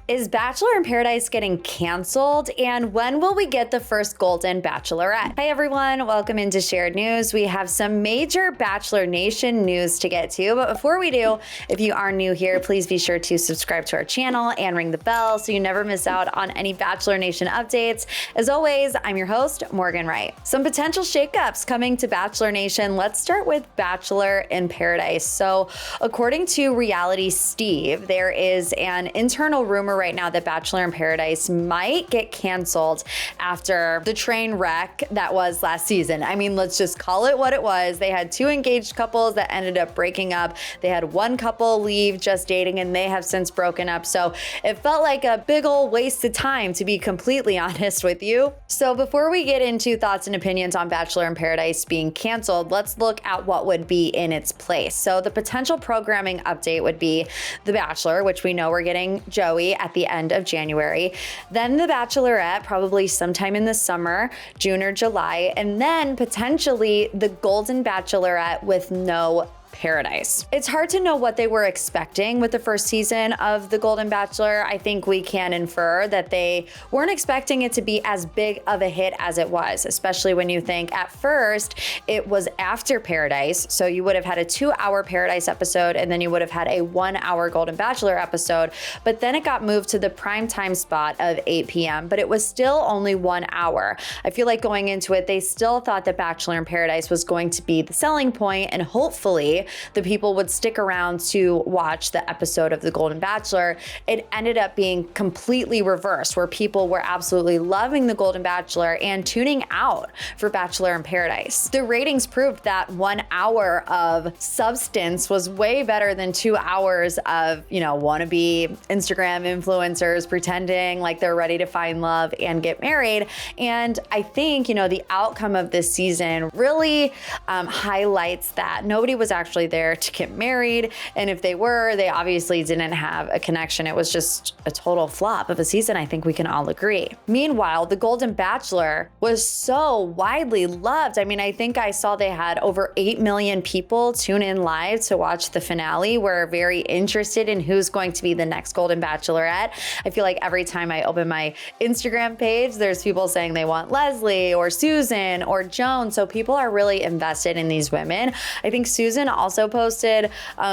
Is Bachelor in Paradise getting canceled? And when will we get the first Golden Bachelorette? Hi everyone, welcome into Shared News. We have some major Bachelor Nation news to get to, but before we do, if you are new here, please be sure to subscribe to our channel and ring the bell so you never miss out on any Bachelor Nation updates. As always, I'm your host, Morgan Wright. Some potential shakeups coming to Bachelor Nation. Let's start with Bachelor in Paradise. So according to Reality Steve, there is an internal rumor right now that Bachelor in Paradise might get canceled after the train wreck that was last season. I mean, let's just call it what it was. They had two engaged couples that ended up breaking up. They had one couple leave just dating and they have since broken up. So it felt like a big old waste of time, to be completely honest with you. So before we get into thoughts and opinions on Bachelor in Paradise being canceled, let's look at what would be in its place. So the potential programming update would be The Bachelor, which we know we're getting Joey at the end of January. Then The Bachelorette, probably sometime in the summer, June or July. And then potentially the Golden Bachelorette with no Paradise. It's hard to know what they were expecting with the first season of The Golden Bachelor. I think we can infer that they weren't expecting it to be as big of a hit as it was, especially when you think at first it was after Paradise. So you would have had a 2-hour Paradise episode and then you would have had a 1-hour Golden Bachelor episode, but then it got moved to the prime time spot of 8 p.m., but it was still only 1 hour. I feel like going into it, they still thought that Bachelor in Paradise was going to be the selling point, and hopefully the people would stick around to watch the episode of The Golden Bachelor. It ended up being completely reversed, where people were absolutely loving The Golden Bachelor and tuning out for Bachelor in Paradise. The ratings proved that 1 hour of substance was way better than 2 hours of, wannabe Instagram influencers pretending like they're ready to find love and get married. And I think, the outcome of this season really highlights that nobody was actually there to get married. And if they were, they obviously didn't have a connection. It was just a total flop of a season. I think we can all agree. Meanwhile, The Golden Bachelor was so widely loved. I mean, I think I saw they had over 8 million people tune in live to watch the finale. We're very interested in who's going to be the next Golden Bachelorette. I feel like every time I open my Instagram page, there's people saying they want Leslie or Susan or Joan. So people are really invested in these women. I think Susan also posted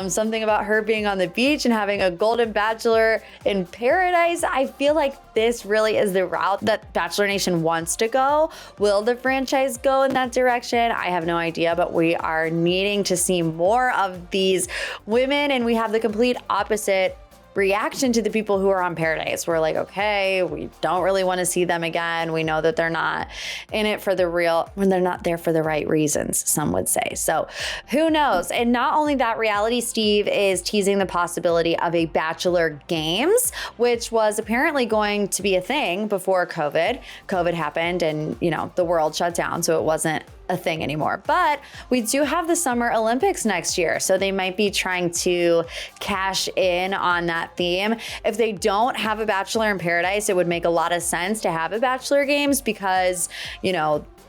something about her being on the beach and having a Golden Bachelor in Paradise. I feel like this really is the route that Bachelor Nation wants to go. Will the franchise go in that direction? I have no idea, but we are needing to see more of these women, and we have the complete opposite reaction to the people who are on Paradise. We're like, okay, we don't really want to see them again. We know that they're not in it for the real, when they're not there for the right reasons, some would say. So who knows? And not only that, Reality Steve is teasing the possibility of a Bachelor Games, which was apparently going to be a thing before COVID. COVID happened and, the world shut down, so it wasn't a thing anymore. But we do have the Summer Olympics next year, so they might be trying to cash in on that theme. If they don't have a Bachelor in Paradise, it would make a lot of sense to have a Bachelor Games because,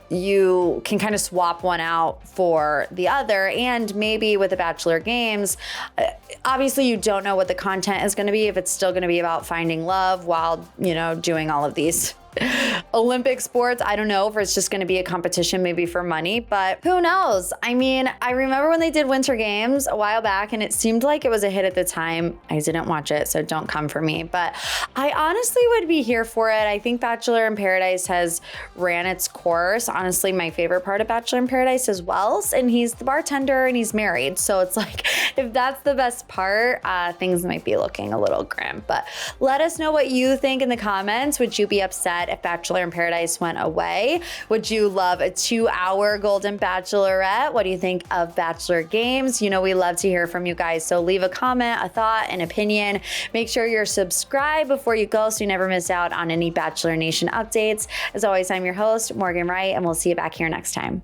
you can kind of swap one out for the other. And maybe with the Bachelor Games, obviously you don't know what the content is going to be, if it's still going to be about finding love while, doing all of these Olympic sports. I don't know if it's just going to be a competition maybe for money, but who knows? I mean, I remember when they did Winter Games a while back and it seemed like it was a hit at the time. I didn't watch it, so don't come for me, but I honestly would be here for it. I think Bachelor in Paradise has ran its course. Honestly, my favorite part of Bachelor in Paradise is Wells, and he's the bartender and he's married. So it's like, if that's the best part, things might be looking a little grim, but let us know what you think in the comments. Would you be upset if Bachelor in Paradise went away? Would you love a 2-hour Golden Bachelorette? What do you think of Bachelor Games? We love to hear from you guys. So leave a comment, a thought, an opinion. Make sure you're subscribed before you go so you never miss out on any Bachelor Nation updates. As always, I'm your host, Morgan Wright, and we'll see you back here next time.